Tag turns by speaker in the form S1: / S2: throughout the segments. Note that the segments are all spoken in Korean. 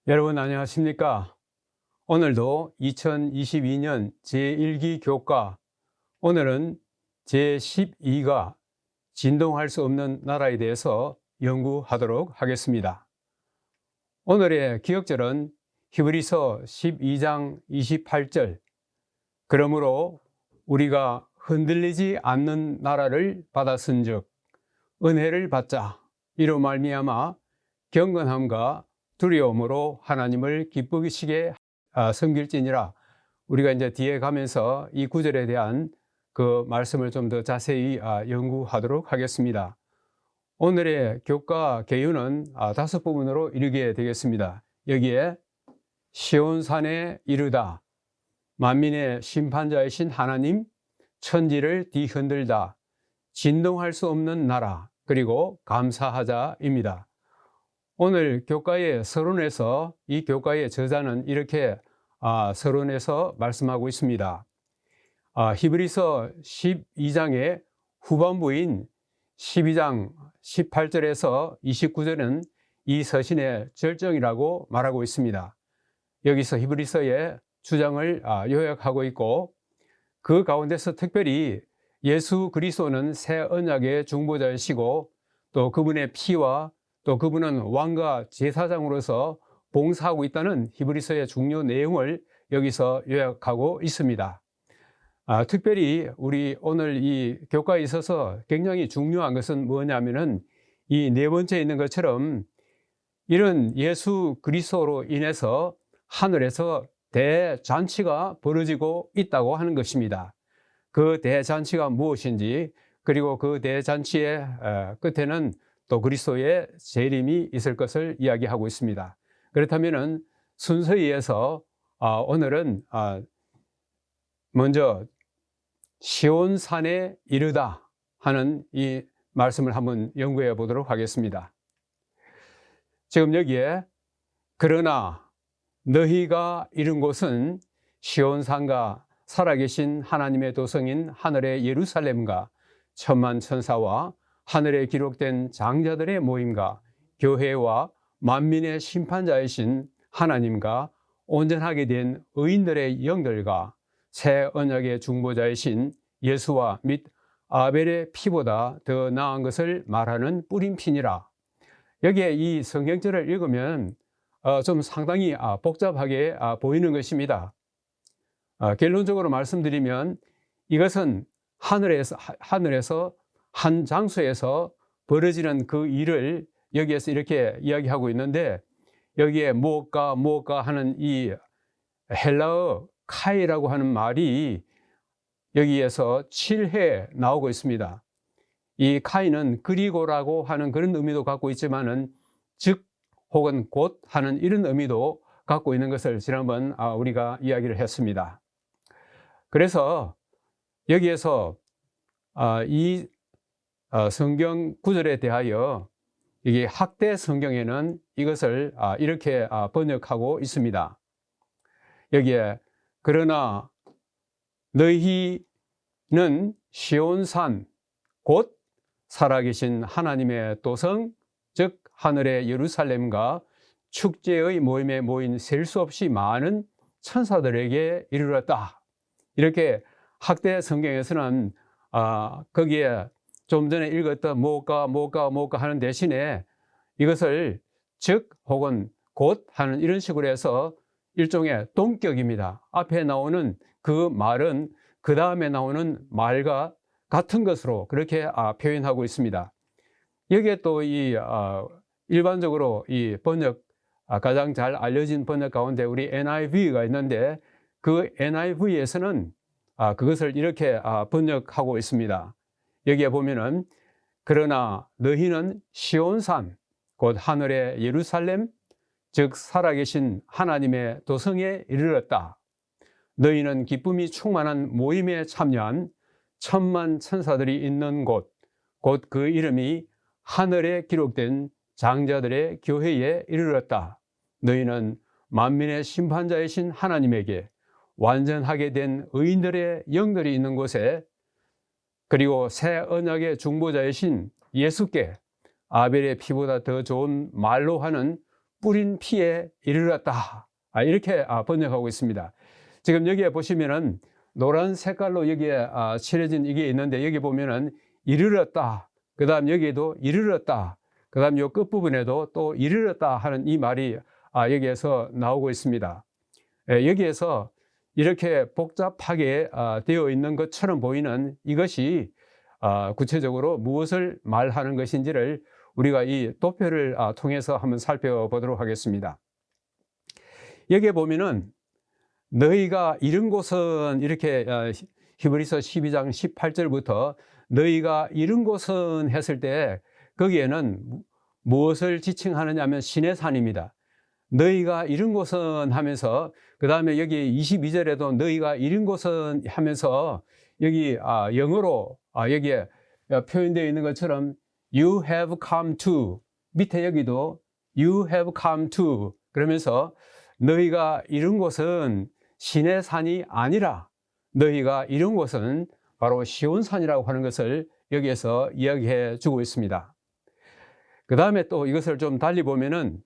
S1: 여러분 안녕하십니까? 오늘도 2022년 제1기 교과, 오늘은 제12가 진동할 수 없는 나라에 대해서 연구하도록 하겠습니다. 오늘의 기억절은 히브리서 12장 28절, 그러므로 우리가 흔들리지 않는 나라를 받았은즉 은혜를 받자, 이로 말미암아 경건함과 두려움으로 하나님을 기쁘시게 섬길지니라. 우리가 이제 뒤에 가면서 이 구절에 대한 그 말씀을 좀 더 자세히 연구하도록 하겠습니다. 오늘의 교과 개요는 5부분으로 이루게 되겠습니다. 여기에 시온산에 이르다, 만민의 심판자이신 하나님, 천지를 뒤흔들다, 진동할 수 없는 나라, 그리고 감사하자입니다. 오늘 교과의 서론에서 이 교과의 저자는 이렇게 서론에서 말씀하고 있습니다. 히브리서 12장의 후반부인 12장 18절에서 29절은 이 서신의 절정이라고 말하고 있습니다. 여기서 히브리서의 주장을 요약하고 있고, 그 가운데서 특별히 예수 그리스도는 새 언약의 중보자이시고, 또 그분의 피와 또 그분은 왕과 제사장으로서 봉사하고 있다는 히브리서의 중요 내용을 여기서 요약하고 있습니다. 특별히 우리 오늘 이 교과에 있어서 굉장히 중요한 것은 뭐냐면은 이 네 번째에 있는 것처럼 이런 예수 그리스도로 인해서 하늘에서 대잔치가 벌어지고 있다고 하는 것입니다. 그 대잔치가 무엇인지, 그리고 그 대잔치의 끝에는 또 그리스도의 재림이 있을 것을 이야기하고 있습니다. 그렇다면 순서에 의해서 오늘은 먼저 시온산에 이르다 하는 이 말씀을 한번 연구해 보도록 하겠습니다. 지금 여기에 그러나 너희가 이른 곳은 시온산과 살아계신 하나님의 도성인 하늘의 예루살렘과 천만 천사와 하늘에 기록된 장자들의 모임과 교회와 만민의 심판자이신 하나님과 온전하게 된 의인들의 영들과 새 언약의 중보자이신 예수와 및 아벨의 피보다 더 나은 것을 말하는 뿌림피니라. 여기에 이 성경절을 읽으면 좀 상당히 복잡하게 보이는 것입니다. 결론적으로 말씀드리면 이것은 하늘에서 한 장소에서 벌어지는 그 일을 여기에서 이렇게 이야기하고 있는데, 여기에 무엇과 하는 이 헬라어 카이라고 하는 말이 여기에서 7회 나오고 있습니다. 이 카이는 그리고라고 하는 그런 의미도 갖고 있지만은 즉 혹은 곧 하는 이런 의미도 갖고 있는 것을 지난번 우리가 이야기를 했습니다. 그래서 여기에서 이 성경 구절에 대하여 이게 학대 성경에는 이것을 이렇게 번역하고 있습니다. 여기에 그러나 너희는 시온산 곧 살아계신 하나님의 도성 즉 하늘의 예루살렘과 축제의 모임에 모인 셀 수 없이 많은 천사들에게 이르렀다. 이렇게 학대 성경에서는 거기에 좀 전에 읽었던 뭐가 하는 대신에 이것을 즉 혹은 곧 하는 이런 식으로 해서 일종의 동격입니다. 앞에 나오는 그 말은 그 다음에 나오는 말과 같은 것으로 그렇게 표현하고 있습니다. 여기에 또 이 일반적으로 이 번역 가장 잘 알려진 번역 가운데 우리 NIV가 있는데, 그 NIV에서는 그것을 이렇게 번역하고 있습니다. 여기에 보면은 그러나 너희는 시온산 곧 하늘의 예루살렘 즉 살아계신 하나님의 도성에 이르렀다. 너희는 기쁨이 충만한 모임에 참여한 천만 천사들이 있는 곳, 곧 그 이름이 하늘에 기록된 장자들의 교회에 이르렀다. 너희는 만민의 심판자이신 하나님에게 완전하게 된 의인들의 영들이 있는 곳에, 그리고 새 언약의 중보자이신 예수께 아벨의 피보다 더 좋은 말로 하는 뿌린 피에 이르렀다. 이렇게 번역하고 있습니다. 지금 여기에 보시면은 노란 색깔로 여기에 칠해진 이게 있는데 여기 보면은 이르렀다. 그 다음 여기에도 이르렀다. 그 다음 요 끝부분에도 또 이르렀다 하는 이 말이 여기에서 나오고 있습니다. 여기에서 이렇게 복잡하게 되어 있는 것처럼 보이는 이것이 구체적으로 무엇을 말하는 것인지를 우리가 이 도표를 통해서 한번 살펴보도록 하겠습니다. 여기에 보면은 너희가 이른 곳은 이렇게 히브리서 12장 18절부터 너희가 이른 곳은 했을 때 거기에는 무엇을 지칭하느냐 하면 신의 산입니다. 너희가 이른 곳은 하면서 그 다음에 여기 22절에도 너희가 이른 곳은 하면서 여기 영어로 여기에 표현되어 있는 것처럼 You have come to 밑에 여기도 You have come to 그러면서 너희가 이른 곳은 신의 산이 아니라 너희가 이른 곳은 바로 시온산이라고 하는 것을 여기에서 이야기해 주고 있습니다. 그 다음에 또 이것을 좀 달리 보면은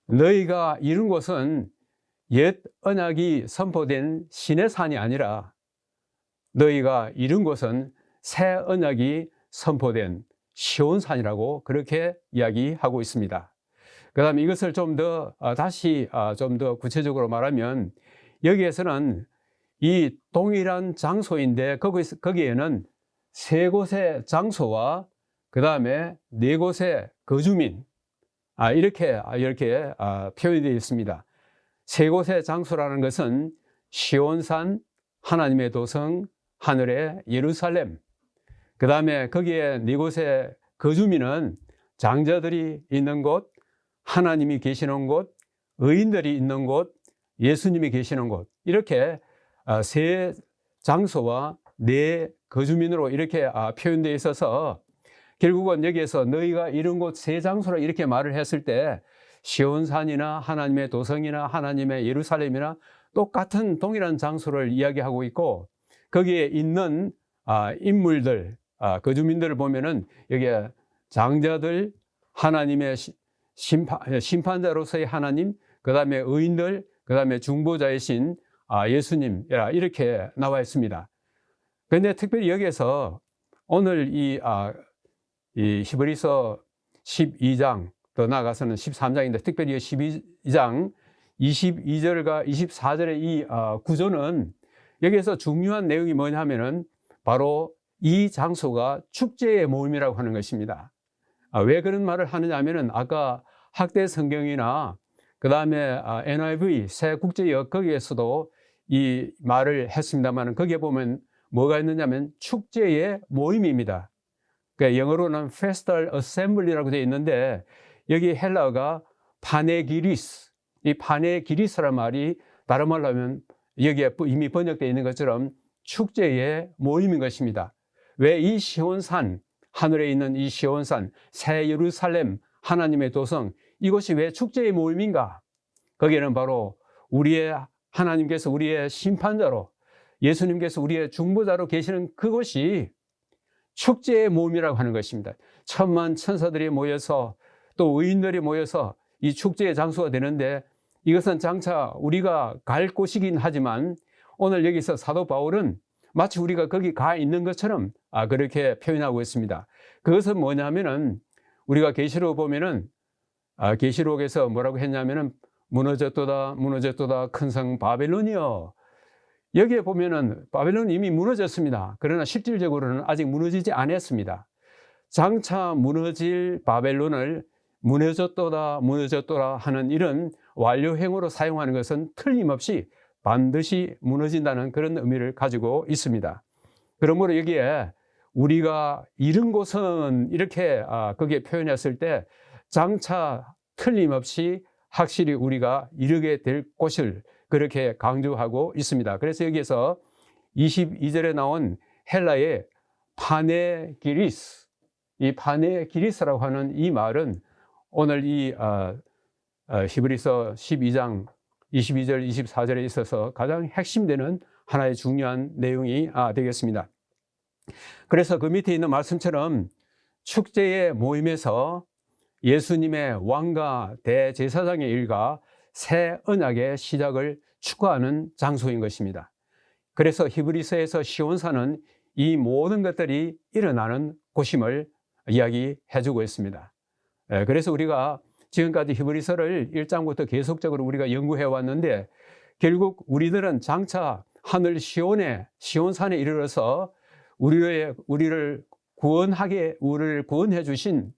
S1: 너희가 이룬 곳은 옛 언약이 선포된 신의 산이 아니라 너희가 이룬 곳은 새 언약이 선포된 시온산이라고 그렇게 이야기하고 있습니다. 그 다음에 이것을 좀 더 다시 좀 더 구체적으로 말하면 여기에서는 이 동일한 장소인데 거기에는 세 곳의 장소와 그 다음에 네 곳의 거주민 이렇게 표현이 되어 있습니다. 세 곳의 장소라는 것은 시온산, 하나님의 도성, 하늘의 예루살렘. 그 다음에 거기에 네 곳의 거주민은 장자들이 있는 곳, 하나님이 계시는 곳, 의인들이 있는 곳, 예수님이 계시는 곳. 이렇게 세 장소와 네 거주민으로 이렇게 표현되어 있어서 결국은 여기에서 너희가 이룬 곳 세 장소라 이렇게 말을 했을 때 시온산이나 하나님의 도성이나 하나님의 예루살렘이나 똑같은 동일한 장소를 이야기하고 있고 거기에 있는 인물들, 거주민들을 보면은 여기에 장자들, 하나님의 심판자로서의 하나님, 그 다음에 의인들, 그 다음에 중보자이신 예수님 이렇게 나와 있습니다. 그런데 특별히 여기에서 오늘 이 히브리서 12장 더 나아가서는 13장인데 특별히 12장 22절과 24절의 이 구조는 여기에서 중요한 내용이 뭐냐 하면은 바로 이 장소가 축제의 모임이라고 하는 것입니다. 왜 그런 말을 하느냐 하면은 아까 학대 성경이나 그 다음에 NIV 새 국제역 거기에서도 이 말을 했습니다만 거기에 보면 뭐가 있느냐면 축제의 모임입니다. 그러니까 영어로는 Festal Assembly라고 되어 있는데 여기 헬라어가 파네기리스, 이 파네기리스라는 말이 다른 말로 하면 여기에 이미 번역되어 있는 것처럼 축제의 모임인 것입니다. 왜 이 시온산, 하늘에 있는 이 시온산, 새 예루살렘, 하나님의 도성, 이곳이 왜 축제의 모임인가? 거기에는 바로 하나님께서 우리의 심판자로, 예수님께서 우리의 중보자로 계시는 그곳이 축제의 모임이라고 하는 것입니다. 천만 천사들이 모여서 또 의인들이 모여서 이 축제의 장소가 되는데 이것은 장차 우리가 갈 곳이긴 하지만 오늘 여기서 사도 바울은 마치 우리가 거기 가 있는 것처럼 그렇게 표현하고 있습니다. 그것은 뭐냐면은 우리가 계시록 보면은 계시록에서 뭐라고 했냐면은 무너졌도다 무너졌도다 큰 성 바벨론이여. 여기에 보면은 바벨론이 이미 무너졌습니다. 그러나 실질적으로는 아직 무너지지 않았습니다. 장차 무너질 바벨론을 무너졌도다 무너졌도다 하는 이런 완료형으로 사용하는 것은 틀림없이 반드시 무너진다는 그런 의미를 가지고 있습니다. 그러므로 여기에 우리가 이른 곳은 이렇게 거기에 표현했을 때 장차 틀림없이 확실히 우리가 이르게 될 곳을 그렇게 강조하고 있습니다. 그래서 여기에서 22절에 나온 헬라의 파네기리스, 이 파네기리스라고 하는 이 말은 오늘 이 히브리서 12장 22절 24절에 있어서 가장 핵심되는 하나의 중요한 내용이 되겠습니다. 그래서 그 밑에 있는 말씀처럼 축제의 모임에서 예수님의 왕과 대제사장의 일과 새 언약의 시작을 축구하는 장소인 것입니다. 그래서 히브리서에서 시온산은 이 모든 것들이 일어나는 곳임을 이야기해 주고 있습니다. 그래서 우리가 지금까지 히브리서를 1장부터 계속적으로 우리가 연구해 왔는데, 결국 우리들은 장차 하늘 시온산에 이르러서 우리를 구원해 주신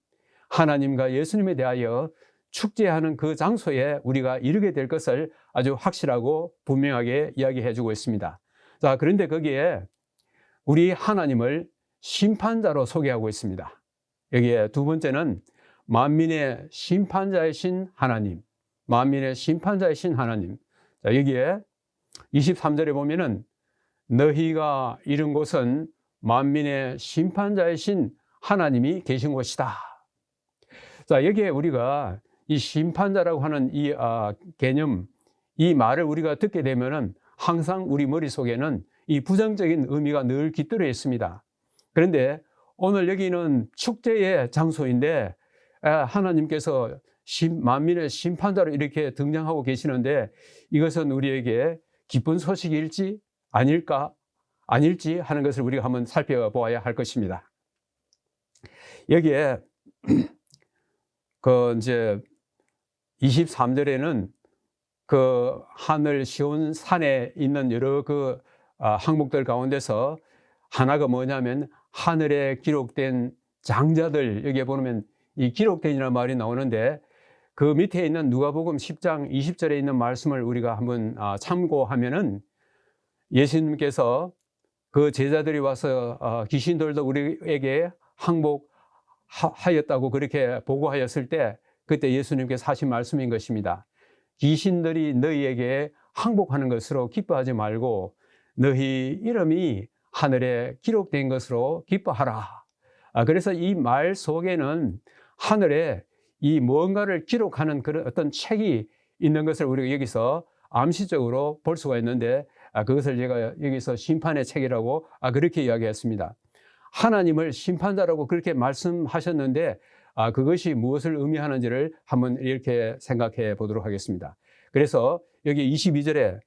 S1: 하나님과 예수님에 대하여 축제하는 그 장소에 우리가 이르게 될 것을 아주 확실하고 분명하게 이야기해 주고 있습니다. 자, 그런데 거기에 우리 하나님을 심판자로 소개하고 있습니다. 여기에 두 번째는 만민의 심판자이신 하나님. 만민의 심판자이신 하나님. 자, 여기에 23절에 보면은 너희가 이른 곳은 만민의 심판자이신 하나님이 계신 곳이다. 자, 여기에 우리가 이 심판자라고 하는 이 개념, 이 말을 우리가 듣게 되면은 항상 우리 머릿속에는 이 부정적인 의미가 늘 깃들어 있습니다. 그런데 오늘 여기는 축제의 장소인데 하나님께서 만민의 심판자로 이렇게 등장하고 계시는데, 이것은 우리에게 기쁜 소식일지 아닐지 하는 것을 우리가 한번 살펴보아야 할 것입니다. 여기에 이제 23절에는 그 하늘 시온 산에 있는 여러 항목들 가운데서 하나가 뭐냐면 하늘에 기록된 장자들, 여기에 보면 이 기록된이라는 말이 나오는데, 그 밑에 있는 누가복음 10장 20절에 있는 말씀을 우리가 한번 참고하면은, 예수님께서 그 제자들이 와서 귀신들도 우리에게 항복하였다고 그렇게 보고하였을 때, 그때 예수님께서 하신 말씀인 것입니다. 귀신들이 너희에게 항복하는 것으로 기뻐하지 말고 너희 이름이 하늘에 기록된 것으로 기뻐하라. 그래서 이 말 속에는 하늘에 이 뭔가를 기록하는 그런 어떤 책이 있는 것을 우리가 여기서 암시적으로 볼 수가 있는데, 그것을 제가 여기서 심판의 책이라고 그렇게 이야기했습니다. 하나님을 심판자라고 그렇게 말씀하셨는데, 그것이 무엇을 의미하는지를 한번 이렇게 생각해 보도록 하겠습니다. 그래서 여기 22절에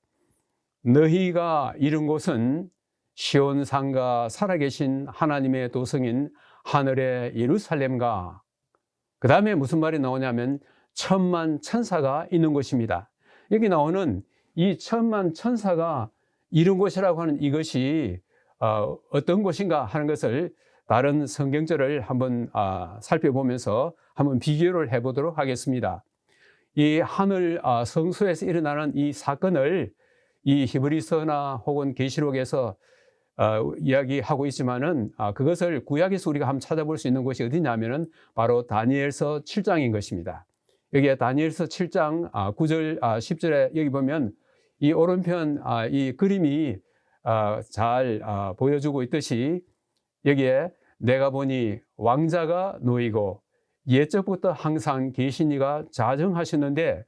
S1: 너희가 이른 곳은 시온산과 살아계신 하나님의 도성인 하늘의 예루살렘과, 그 다음에 무슨 말이 나오냐면 천만 천사가 있는 곳입니다. 여기 나오는 이 천만 천사가 이룬 곳이라고 하는 이것이 어떤 곳인가 하는 것을 다른 성경절을 한번 살펴보면서 한번 비교를 해보도록 하겠습니다. 이 하늘 성소에서 일어나는 이 사건을 이 히브리서나 혹은 계시록에서 이야기하고 있지만은 그것을 구약에서 우리가 한번 찾아볼 수 있는 곳이 어디냐면은 바로 다니엘서 7장인 것입니다. 여기에 다니엘서 7장 9절 10절에 여기 보면 이 오른편 이 그림이 잘 보여주고 있듯이, 여기에 내가 보니 왕자가 놓이고 옛적부터 항상 계신 이가 자정하셨는데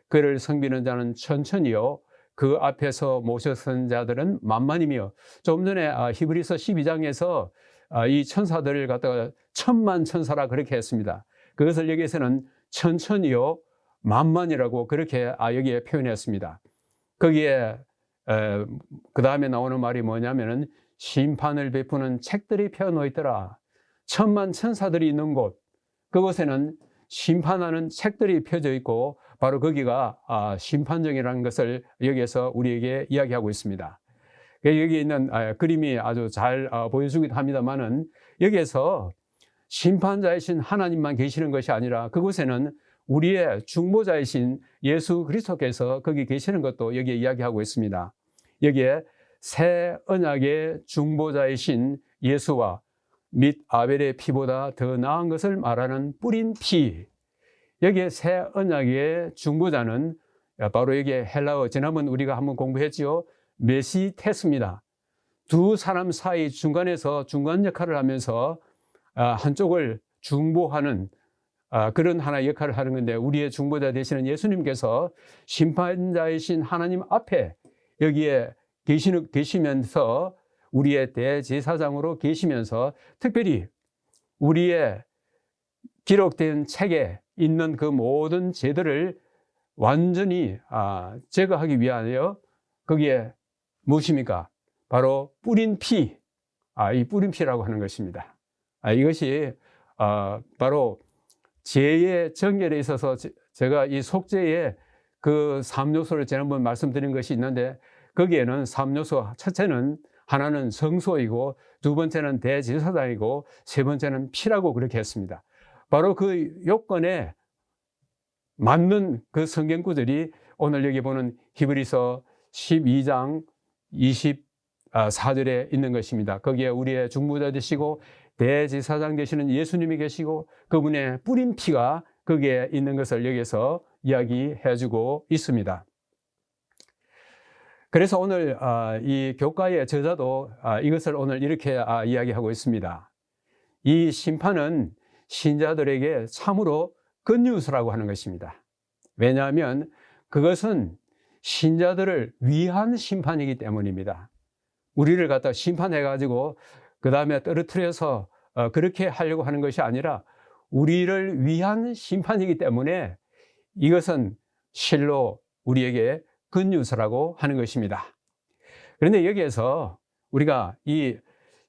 S1: 그를 섬기는 자는 천천히요 그 앞에서 모셔선 자들은 만만이며, 좀 전에 히브리서 12장에서 이 천사들을 갖다가 천만 천사라 그렇게 했습니다. 그것을 여기에서는 천천히요 만만이라고 그렇게 여기에 표현했습니다. 거기에 그 다음에 나오는 말이 뭐냐면은 심판을 베푸는 책들이 펴놓여 있더라. 천만 천사들이 있는 곳, 그곳에는 심판하는 책들이 펴져 있고 바로 거기가 심판정이라는 것을 여기에서 우리에게 이야기하고 있습니다. 여기 있는 그림이 아주 잘 보여주기도 합니다만은, 여기에서 심판자이신 하나님만 계시는 것이 아니라 그곳에는 우리의 중보자이신 예수 그리스도께서 거기 계시는 것도 여기에 이야기하고 있습니다. 여기에 새 언약의 중보자이신 예수와 및 아벨의 피보다 더 나은 것을 말하는 뿌린 피, 여기에 새 언약의 중보자는 바로 여기에 헬라어, 지난번 우리가 한번 공부했지요. 메시테스입니다. 두 사람 사이 중간에서 중간 역할을 하면서 한쪽을 중보하는 그런 하나의 역할을 하는 건데, 우리의 중보자 되시는 예수님께서 심판자이신 하나님 앞에 여기에 계시면서 우리의 대제사장으로 계시면서 특별히 우리의 기록된 책에 있는 그 모든 죄들을 완전히 제거하기 위하여 거기에 무엇입니까? 바로 뿌린 피, 이 뿌린 피라고 하는 것입니다. 이것이 바로 죄의 정결에 있어서 제가 이 속죄의 그 3요소를 지난번 말씀드린 것이 있는데, 거기에는 3요소, 첫째는 하나는 성소이고, 두 번째는 대제사장이고, 세 번째는 피라고 그렇게 했습니다. 바로 그 요건에 맞는 그 성경 구절이 오늘 여기 보는 히브리서 12장 24절에 있는 것입니다. 거기에 우리의 중보자 되시고 대제사장 되시는 예수님이 계시고 그분의 뿌린 피가 거기에 있는 것을 여기서 이야기해 주고 있습니다. 그래서 오늘 이 교과의 저자도 이것을 오늘 이렇게 이야기하고 있습니다. 이 심판은 신자들에게 참으로 굿뉴스라고 하는 것입니다. 왜냐하면 그것은 신자들을 위한 심판이기 때문입니다. 우리를 갖다 심판해가지고 그 다음에 떨어뜨려서 그렇게 하려고 하는 것이 아니라 우리를 위한 심판이기 때문에 이것은 실로 우리에게 굿뉴스라고 하는 것입니다. 그런데 여기에서 우리가 이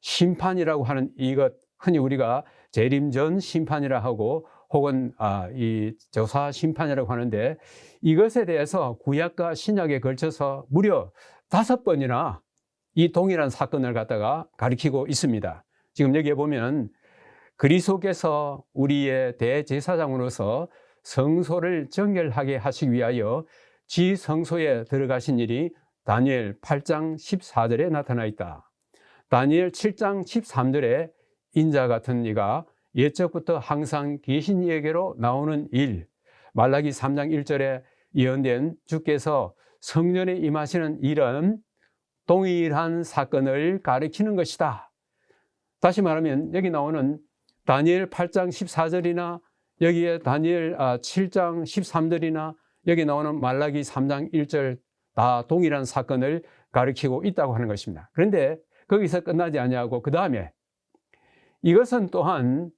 S1: 심판이라고 하는 이것, 흔히 우리가 재림 전 심판이라 하고 혹은 이 조사 심판이라고 하는데, 이것에 대해서 구약과 신약에 걸쳐서 무려 5번이나 이 동일한 사건을 갖다가 가리키고 있습니다. 지금 여기에 보면 그리스도께서 우리의 대제사장으로서 성소를 정결하게 하시기 위하여 지성소에 들어가신 일이 다니엘 8장 14절에 나타나 있다. 다니엘 7장 13절에 인자 같은 이가 옛적부터 항상 계신 이에게로 나오는 일, 말라기 3장 1절에 예언된 주께서 성전에 임하시는 일은 동일한 사건을 가리키는 것이다. 다시 말하면 여기 나오는 다니엘 8장 14절이나 여기에 다니엘 7장 13절이나 여기 나오는 말라기 3장 1절 다 동일한 사건을 가리키고 있다고 하는 것입니다. 그런데 거기서 끝나지 아니하고 그 다음에 이것은 또한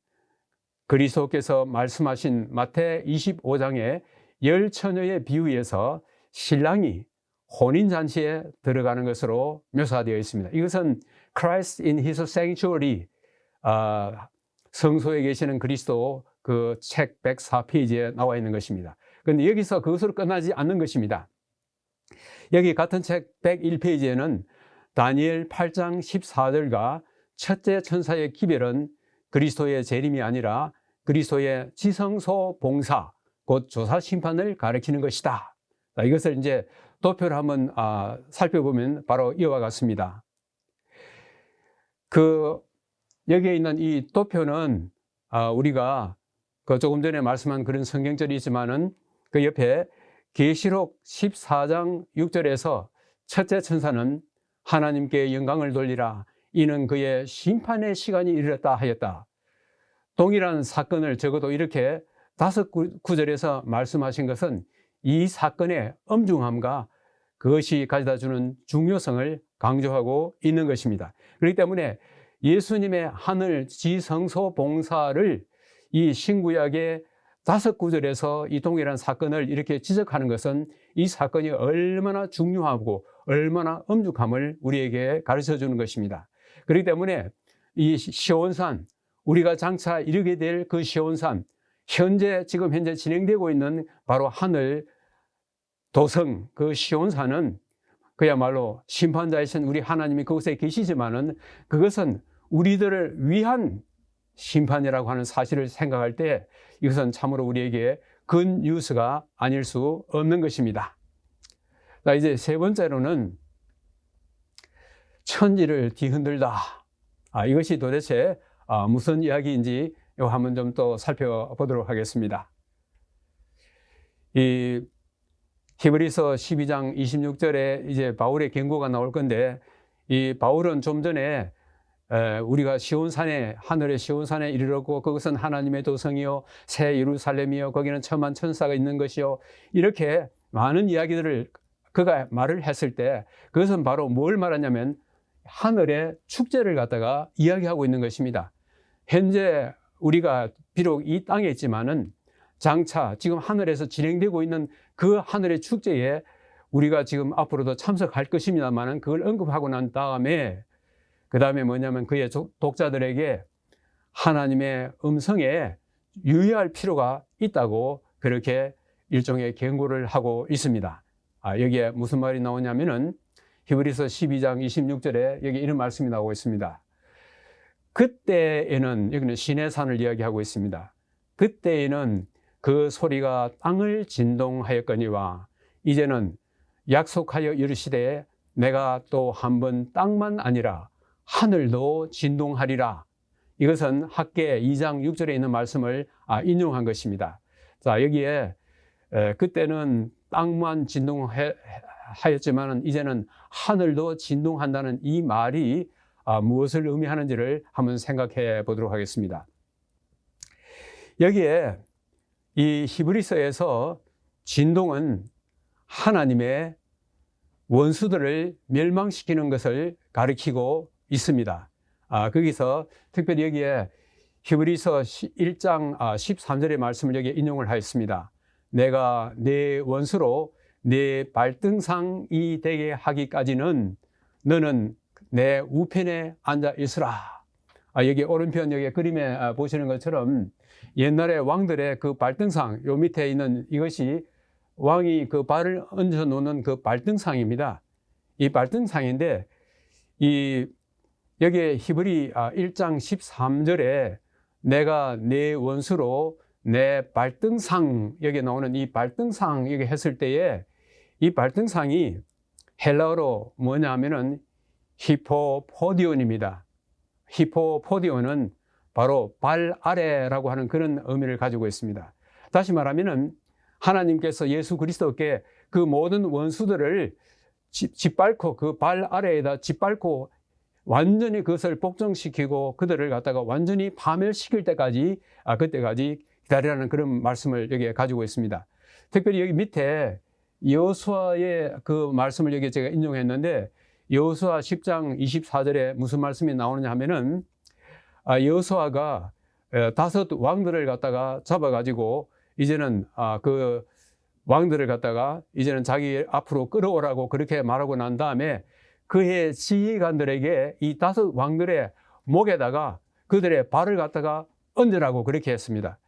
S1: 그리스도께서 말씀하신 마태 25장의 10처녀의 비유에서 신랑이 혼인잔치에 들어가는 것으로 묘사되어 있습니다. 이것은 Christ in His Sanctuary, 성소에 계시는 그리스도 그 책 104페이지에 나와 있는 것입니다. 그런데 여기서 그것으로 끝나지 않는 것입니다. 여기 같은 책 101페이지에는 다니엘 8장 14절과 첫째 천사의 기별은 그리스도의 재림이 아니라 그리스도의 지성소 봉사, 곧 조사 심판을 가리키는 것이다. 이것을 이제 도표를 한번 살펴보면 바로 이와 같습니다. 여기에 있는 이 도표는 우리가 조금 전에 말씀한 그런 성경절이 있지만은 그 옆에 계시록 14장 6절에서 첫째 천사는 하나님께 영광을 돌리라, 이는 그의 심판의 시간이 이르렀다 하였다. 동일한 사건을 적어도 이렇게 5구절에서 말씀하신 것은 이 사건의 엄중함과 그것이 가져다 주는 중요성을 강조하고 있는 것입니다. 그렇기 때문에 예수님의 하늘 지성소 봉사를 이 신구약의 5구절에서 이 동일한 사건을 이렇게 지적하는 것은 이 사건이 얼마나 중요하고 얼마나 엄중함을 우리에게 가르쳐 주는 것입니다. 그렇기 때문에 이 시온산, 우리가 장차 이르게 될 그 시온산, 지금 현재 진행되고 있는 바로 하늘 도성 그 시온산은 그야말로 심판자이신 우리 하나님이 그곳에 계시지만은 그것은 우리들을 위한 심판이라고 하는 사실을 생각할 때 이것은 참으로 우리에게 굿뉴스가 아닐 수 없는 것입니다. 자, 이제 세 번째로는 천지를 뒤흔들다. 이것이 도대체 무슨 이야기인지 한번 좀 또 살펴보도록 하겠습니다. 이 히브리서 12장 26절에 이제 바울의 경고가 나올 건데, 이 바울은 좀 전에 우리가 시온산에, 하늘의 시온산에 이르렀고 그것은 하나님의 도성이요 새 예루살렘이요 거기는 천만 천사가 있는 것이요, 이렇게 많은 이야기들을 그가 말을 했을 때 그것은 바로 뭘 말하냐면 하늘의 축제를 갖다가 이야기하고 있는 것입니다. 현재 우리가 비록 이 땅에 있지만은 장차 지금 하늘에서 진행되고 있는 그 하늘의 축제에 우리가 지금 앞으로도 참석할 것입니다만은 그걸 언급하고 난 다음에 그 다음에 뭐냐면 그의 독자들에게 하나님의 음성에 유의할 필요가 있다고 그렇게 일종의 경고를 하고 있습니다. 여기에 무슨 말이 나오냐면은 히브리서 12장 26절에 여기 이런 말씀이 나오고 있습니다. 그때에는, 여기는 시내산을 이야기하고 있습니다. 그때에는 그 소리가 땅을 진동하였거니와 이제는 약속하여 이르시되 내가 또 한 번 땅만 아니라 하늘도 진동하리라. 이것은 학개 2장 6절에 있는 말씀을 인용한 것입니다. 자, 여기에 그때는 땅만 진동하였지만 이제는 하늘도 진동한다는 이 말이 무엇을 의미하는지를 한번 생각해 보도록 하겠습니다. 여기에 이 히브리서에서 진동은 하나님의 원수들을 멸망시키는 것을 가리키고 있습니다. 거기서 특별히 여기에 히브리서 1장 13절의 말씀을 여기에 인용을 하였습니다. 내가 내 원수로 내 발등상이 되게 하기까지는 너는 내 우편에 앉아 있으라. 여기 오른편 여기 그림에 보시는 것처럼 옛날에 왕들의 그 발등상, 요 밑에 있는 이것이 왕이 그 발을 얹어 놓는 그 발등상입니다. 이 발등상인데 여기에 히브리 1장 13절에 내가 내 원수로 내 발등상, 여기 나오는 이 발등상 여기 했을 때에 이 발등상이 헬라어로 뭐냐 하면은 히포포디온입니다. 히포포디온은 바로 발 아래라고 하는 그런 의미를 가지고 있습니다. 다시 말하면은 하나님께서 예수 그리스도께 그 모든 원수들을 짓밟고 그 발 아래에다 짓밟고 완전히 그것을 복종시키고 그들을 갖다가 완전히 파멸시킬 때까지 그때까지 기다리라는 그런 말씀을 여기에 가지고 있습니다. 특별히 여기 밑에 여호수아의 그 말씀을 여기 제가 인용했는데 여호수아 10장 24절에 무슨 말씀이 나오느냐 하면은 여호수아가 5 왕들을 갖다가 잡아가지고 이제는 그 왕들을 갖다가 이제는 자기 앞으로 끌어오라고 그렇게 말하고 난 다음에 그의 지휘관들에게 이 5 왕들의 목에다가 그들의 발을 갖다가 얹으라고 그렇게 했습니다.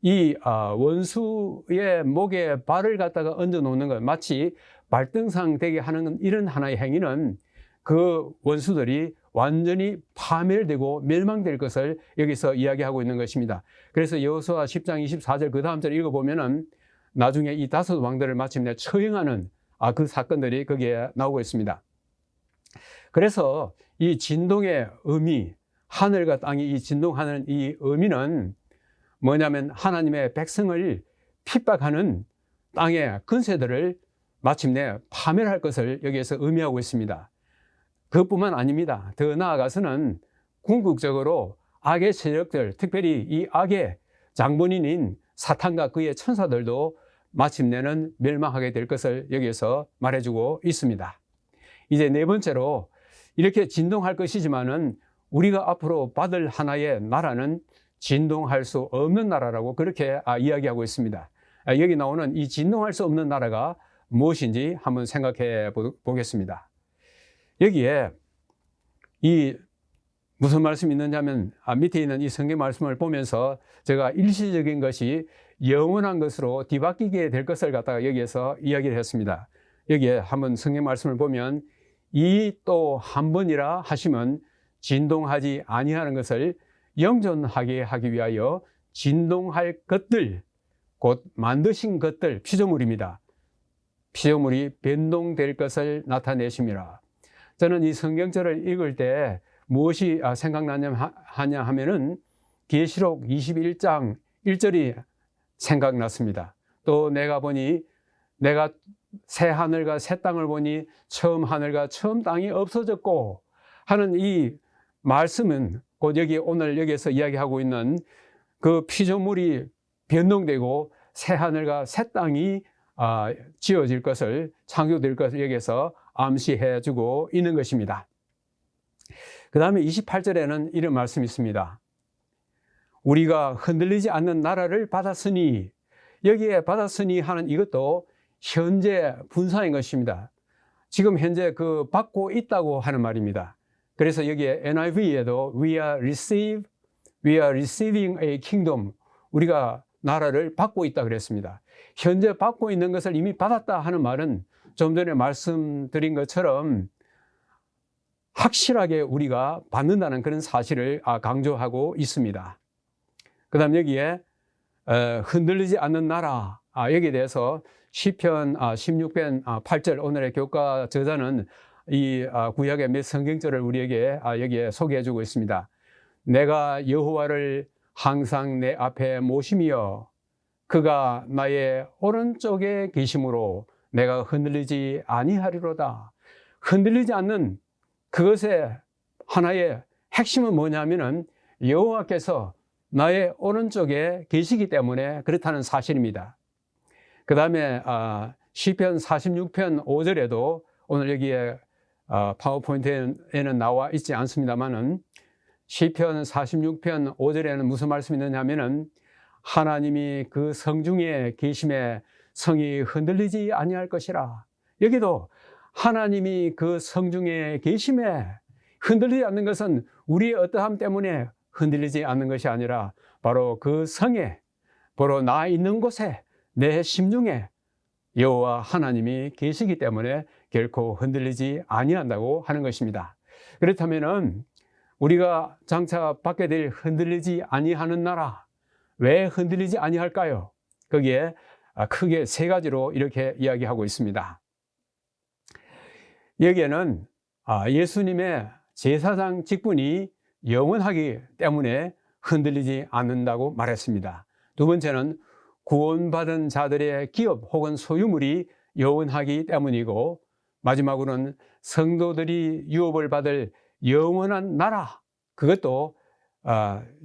S1: 이 원수의 목에 발을 갖다가 얹어 놓는 것, 마치 발등상 되게 하는 이런 하나의 행위는 그 원수들이 완전히 파멸되고 멸망될 것을 여기서 이야기하고 있는 것입니다. 그래서 여호수아 10장 24절 그 다음 절 읽어보면은 나중에 이 5 왕들을 마침내 처형하는 그 사건들이 거기에 나오고 있습니다. 그래서 이 진동의 의미, 하늘과 땅이 이 진동하는 이 의미는 뭐냐면 하나님의 백성을 핍박하는 땅의 근세들을 마침내 파멸할 것을 여기에서 의미하고 있습니다. 그것뿐만 아닙니다. 더 나아가서는 궁극적으로 악의 세력들, 특별히 이 악의 장본인인 사탄과 그의 천사들도 마침내는 멸망하게 될 것을 여기에서 말해주고 있습니다. 이제 4번째로 이렇게 진동할 것이지만은 우리가 앞으로 받을 하나의 나라는 진동할 수 없는 나라라고 그렇게 이야기하고 있습니다. 여기 나오는 이 진동할 수 없는 나라가 무엇인지 한번 생각해 보겠습니다. 여기에 이 무슨 말씀이 있느냐면 밑에 있는 이 성경 말씀을 보면서 제가 일시적인 것이 영원한 것으로 뒤바뀌게 될 것을 갖다가 여기에서 이야기를 했습니다. 여기에 한번 성경 말씀을 보면 이 또 한 번이라 하시면 진동하지 아니하는 것을 영존하게 하기 위하여 진동할 것들, 곧 만드신 것들, 피조물입니다. 피조물이 변동될 것을 나타내심이라. 저는 이 성경절을 읽을 때 무엇이 생각나냐 하면은 계시록 21장 1절이 생각났습니다. 또 내가 보니 내가 새 하늘과 새 땅을 보니 처음 하늘과 처음 땅이 없어졌고 하는 이 말씀은 곧 여기 오늘 여기에서 이야기하고 있는 그 피조물이 변동되고 새 하늘과 새 땅이 지어질 것을, 창조될 것을 여기에서 암시해 주고 있는 것입니다. 그 다음에 28절에는 이런 말씀이 있습니다. 우리가 흔들리지 않는 나라를 받았으니, 여기에 받았으니 하는 이것도 현재 분사인 것입니다. 지금 현재 그 받고 있다고 하는 말입니다. 그래서 여기에 NIV에도 we are receiving a kingdom, 우리가 나라를 받고 있다 그랬습니다. 현재 받고 있는 것을 이미 받았다 하는 말은 좀 전에 말씀드린 것처럼 확실하게 우리가 받는다는 그런 사실을 강조하고 있습니다. 그 다음 여기에 흔들리지 않는 나라, 여기에 대해서 시편 16편 8절, 오늘의 교과 저자는 이 구약의 몇 성경절을 우리에게 여기에 소개해 주고 있습니다. 내가 여호와를 항상 내 앞에 모심이여 그가 나의 오른쪽에 계심으로 내가 흔들리지 아니하리로다. 흔들리지 않는 그것의 하나의 핵심은 뭐냐면은 여호와께서 나의 오른쪽에 계시기 때문에 그렇다는 사실입니다. 그 다음에 시편 46편 5절에도 오늘 여기에 파워포인트에는 나와 있지 않습니다만은 시편 46편 5절에는 무슨 말씀이 있느냐면은 하나님이 그 성중에 계심에 성이 흔들리지 아니할 것이라. 여기도 하나님이 그 성중에 계심에 흔들리지 않는 것은 우리의 어떠함 때문에 흔들리지 않는 것이 아니라 바로 그 성에, 바로 나 있는 곳에, 내 심중에 여호와 하나님이 계시기 때문에 결코 흔들리지 아니한다고 하는 것입니다. 그렇다면은 우리가 장차 받게 될 흔들리지 아니하는 나라, 왜 흔들리지 아니할까요? 거기에 크게 세 가지로 이렇게 이야기하고 있습니다. 여기에는 예수님의 제사장 직분이 영원하기 때문에 흔들리지 않는다고 말했습니다. 두 번째는 구원받은 자들의 기업 혹은 소유물이 영원하기 때문이고, 마지막으로는 성도들이 유업을 받을 영원한 나라, 그것도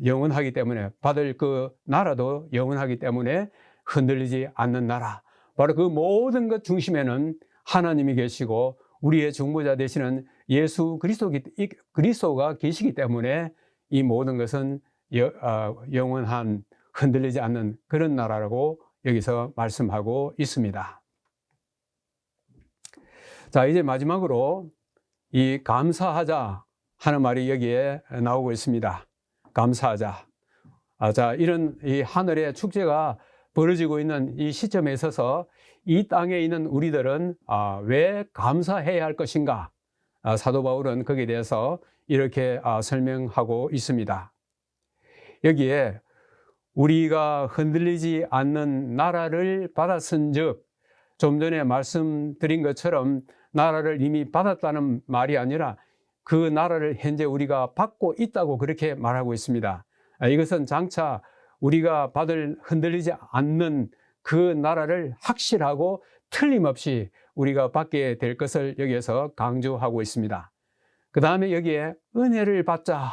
S1: 영원하기 때문에, 받을 그 나라도 영원하기 때문에 흔들리지 않는 나라. 바로 그 모든 것 중심에는 하나님이 계시고 우리의 중보자 되시는 예수 그리스도가 계시기 때문에 이 모든 것은 영원한, 흔들리지 않는 그런 나라라고 여기서 말씀하고 있습니다. 자, 이제 마지막으로 이 감사하자 하는 말이 여기에 나오고 있습니다. 감사하자. 자, 이런 이 하늘의 축제가 벌어지고 있는 이 시점에 있어서 이 땅에 있는 우리들은 왜 감사해야 할 것인가? 사도 바울은 거기에 대해서 이렇게 설명하고 있습니다. 여기에 우리가 흔들리지 않는 나라를 받았은즉, 좀 전에 말씀드린 것처럼 나라를 이미 받았다는 말이 아니라 그 나라를 현재 우리가 받고 있다고 그렇게 말하고 있습니다. 이것은 장차 우리가 받을 흔들리지 않는 그 나라를 확실하고 틀림없이 우리가 받게 될 것을 여기에서 강조하고 있습니다. 그 다음에 여기에 은혜를 받자.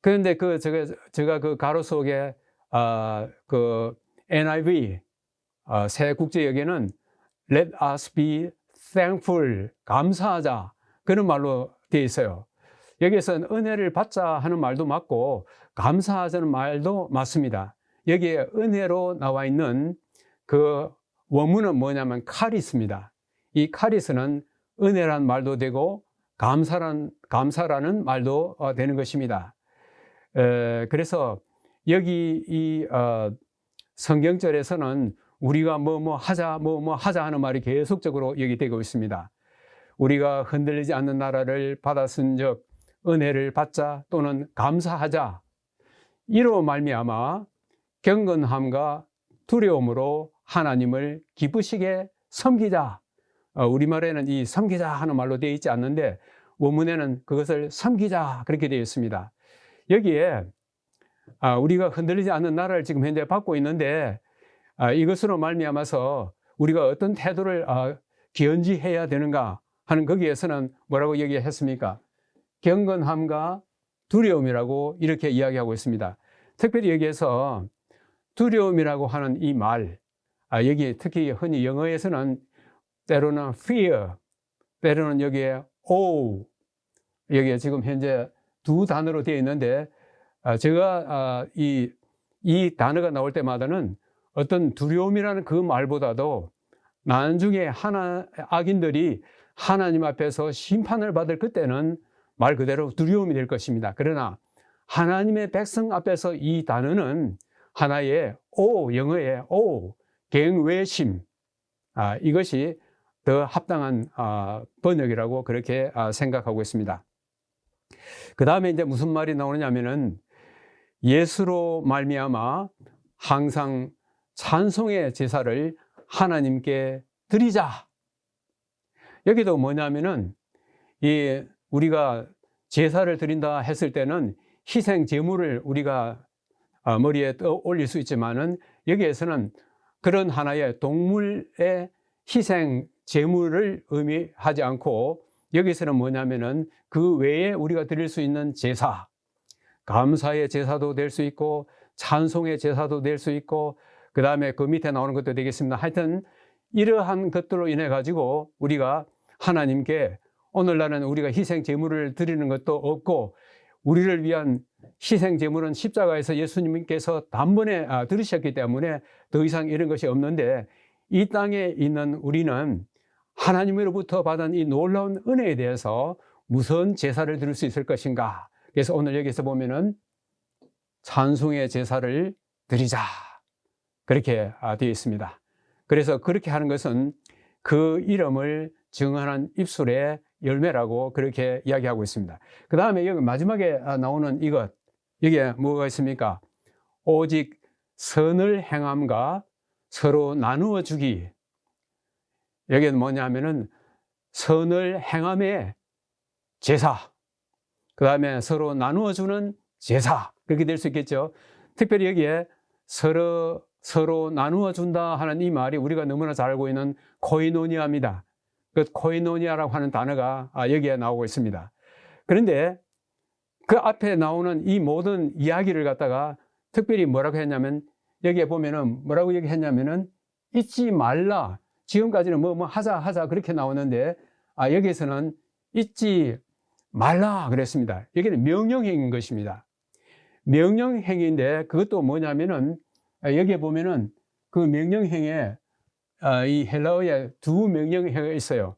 S1: 그런데 제가 그 가로 속에 그 NIV 새 국제역에는 Let us be thankful, 감사하자, 그런 말로 되어 있어요. 여기에서는 은혜를 받자 하는 말도 맞고 감사하자는 말도 맞습니다. 여기에 은혜로 나와 있는 그 원문은 뭐냐면 카리스입니다. 이 카리스는 은혜란 말도 되고 감사라는 말도 되는 것입니다. 그래서 여기 이 성경절에서는 우리가 뭐 하자 하는 말이 계속적으로 여기 되고 있습니다. 우리가 흔들리지 않는 나라를 받았은즉 은혜를 받자 또는 감사하자, 이로 말미암아 경건함과 두려움으로 하나님을 기쁘시게 섬기자. 우리말에는 이 섬기자 하는 말로 되어 있지 않는데 원문에는 그것을 섬기자 그렇게 되어 있습니다. 여기에 우리가 흔들리지 않는 나라를 지금 현재 받고 있는데 이것으로 말미암아서 우리가 어떤 태도를 기언지해야 되는가 하는 거기에서는 뭐라고 얘기했습니까? 경건함과 두려움이라고 이렇게 이야기하고 있습니다. 특별히 여기에서 두려움이라고 하는 이 말, 여기 특히 흔히 영어에서는 때로는 fear, 때로는 여기에 awe, 여기에 지금 현재 두 단어로 되어 있는데 제가 이 단어가 나올 때마다는 어떤 두려움이라는 그 말보다도 나중에 악인들이 하나님 앞에서 심판을 받을 그때는 말 그대로 두려움이 될 것입니다. 그러나 하나님의 백성 앞에서 이 단어는 하나의 영어의 경외심, 이것이 더 합당한 번역이라고 그렇게 생각하고 있습니다. 그 다음에 이제 무슨 말이 나오느냐면은 예수로 말미암아 항상 찬송의 제사를 하나님께 드리자. 여기도 뭐냐면은 우리가 제사를 드린다 했을 때는 희생 제물을 우리가 머리에 올릴 수 있지만은 여기에서는 그런 하나의 동물의 희생 제물을 의미하지 않고 여기서는 뭐냐면은 그 외에 우리가 드릴 수 있는 제사, 감사의 제사도 될 수 있고 찬송의 제사도 될 수 있고 그 다음에 그 밑에 나오는 것도 되겠습니다. 하여튼 이러한 것들로 인해 가지고 우리가 하나님께 오늘날은 우리가 희생 제물을 드리는 것도 없고 우리를 위한 희생 제물은 십자가에서 예수님께서 단번에 들으셨기 때문에 더 이상 이런 것이 없는데 이 땅에 있는 우리는 하나님으로부터 받은 이 놀라운 은혜에 대해서 무슨 제사를 드릴 수 있을 것인가. 그래서 오늘 여기서 보면은 찬송의 제사를 드리자. 그렇게 되어 있습니다. 그래서 그렇게 하는 것은 그 이름을 증언한 입술의 열매라고 그렇게 이야기하고 있습니다. 그 다음에 여기 마지막에 나오는 이것, 여기에 뭐가 있습니까? 오직 선을 행함과 서로 나누어 주기. 여기는 뭐냐 하면은 선을 행함의 제사, 그 다음에 서로 나누어 주는 제사, 그렇게 될 수 있겠죠. 특별히 여기에 서로 나누어 준다 하는 이 말이 우리가 너무나 잘 알고 있는 코이노니아입니다. 그 코이노니아라고 하는 단어가 여기에 나오고 있습니다. 그런데 그 앞에 나오는 이 모든 이야기를 갖다가 특별히 뭐라고 했냐면 여기에 보면은 뭐라고 얘기했냐면은 잊지 말라. 지금까지는 뭐 하자 그렇게 나오는데 여기에서는 잊지 말라 그랬습니다. 여기는 명령행인 것입니다. 명령행인데 그것도 뭐냐면은 여기에 보면은 그 명령행에 이 헬라어에 두 명령행이 있어요.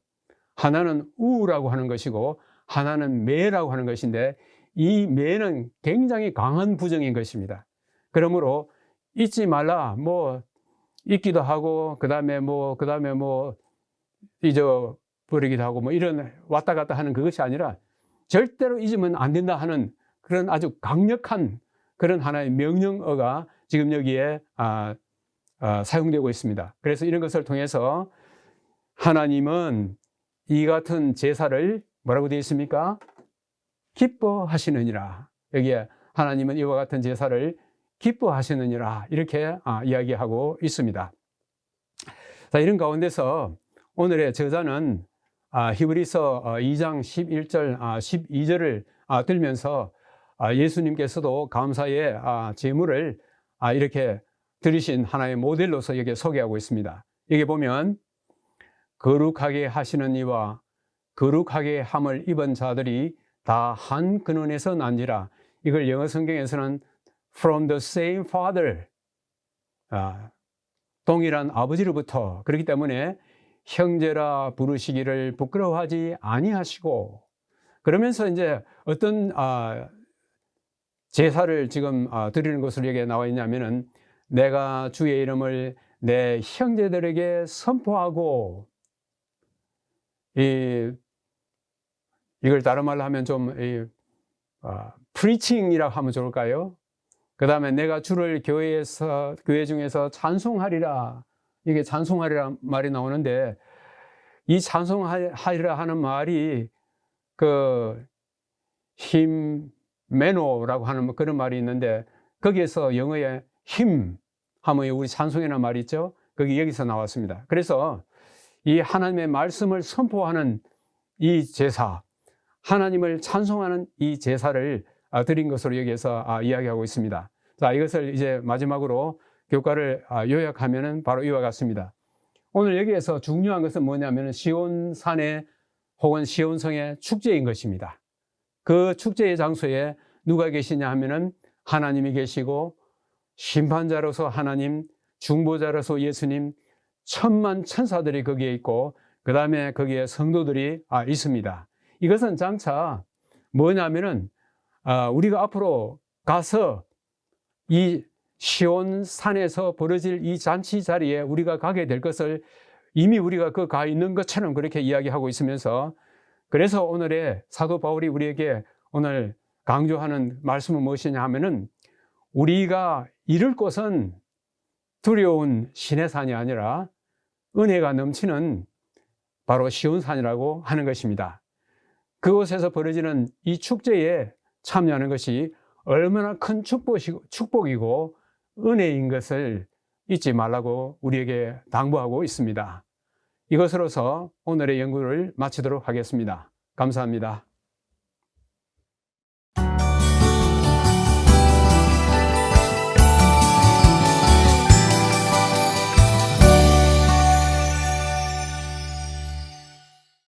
S1: 하나는 우라고 하는 것이고 하나는 매라고 하는 것인데 이 매는 굉장히 강한 부정인 것입니다. 그러므로 잊지 말라, 잊기도 하고 그 다음에 잊어버리기도 하고 이런 왔다 갔다 하는 그것이 아니라 절대로 잊으면 안 된다 하는 그런 아주 강력한 그런 하나의 명령어가 지금 여기에 사용되고 있습니다. 그래서 이런 것을 통해서 하나님은 이 같은 제사를 뭐라고 되어 있습니까? 기뻐하시느니라. 여기에 하나님은 이와 같은 제사를 기뻐하시느니라 이렇게 이야기하고 있습니다. 자, 이런 가운데서 오늘의 저자는 히브리서 2장 11절, 12절을 들면서 예수님께서도 감사의 제물을 이렇게 드리신 하나의 모델로서 여기에 소개하고 있습니다. 여기 보면 거룩하게 하시는 이와 거룩하게 함을 입은 자들이 다 한 근원에서 난지라. 이걸 영어 성경에서는 from the same father, 동일한 아버지로부터. 그렇기 때문에 형제라 부르시기를 부끄러워하지 아니하시고, 그러면서 이제 어떤 제사를 지금 드리는 것으로 여기에 나와 있냐면은 내가 주의 이름을 내 형제들에게 선포하고, 이걸 다른 말로 하면 좀 preaching이라고 하면 좋을까요? 그 다음에 내가 주를 교회 중에서 찬송하리라. 이게 찬송하리라 말이 나오는데 이 찬송하리라 하는 말이 힘메노라고 하는 그런 말이 있는데 거기에서 영어에 힘 하면 우리 찬송이라는 말이 있죠. 거기 여기서 나왔습니다. 그래서 이 하나님의 말씀을 선포하는 이 제사, 하나님을 찬송하는 이 제사를 드린 것으로 여기에서 이야기하고 있습니다. 자, 이것을 이제 마지막으로 교과를 요약하면은 바로 이와 같습니다. 오늘 여기에서 중요한 것은 뭐냐면 시온산의 혹은 시온성의 축제인 것입니다. 그 축제의 장소에 누가 계시냐 하면은 하나님이 계시고 심판자로서 하나님, 중보자로서 예수님, 천만 천사들이 거기에 있고 그 다음에 거기에 성도들이 있습니다. 이것은 장차 뭐냐면은 우리가 앞으로 가서 이 시온산에서 벌어질 이 잔치 자리에 우리가 가게 될 것을 이미 우리가 그 가 있는 것처럼 그렇게 이야기하고 있으면서, 그래서 오늘의 사도 바울이 우리에게 오늘 강조하는 말씀은 무엇이냐 하면은 우리가 이룰 곳은 두려운 시내산이 아니라 은혜가 넘치는 바로 시온산이라고 하는 것입니다. 그곳에서 벌어지는 이 축제에 참여하는 것이 얼마나 큰 축복이고 은혜인 것을 잊지 말라고 우리에게 당부하고 있습니다. 이것으로서 오늘의 연구를 마치도록 하겠습니다. 감사합니다.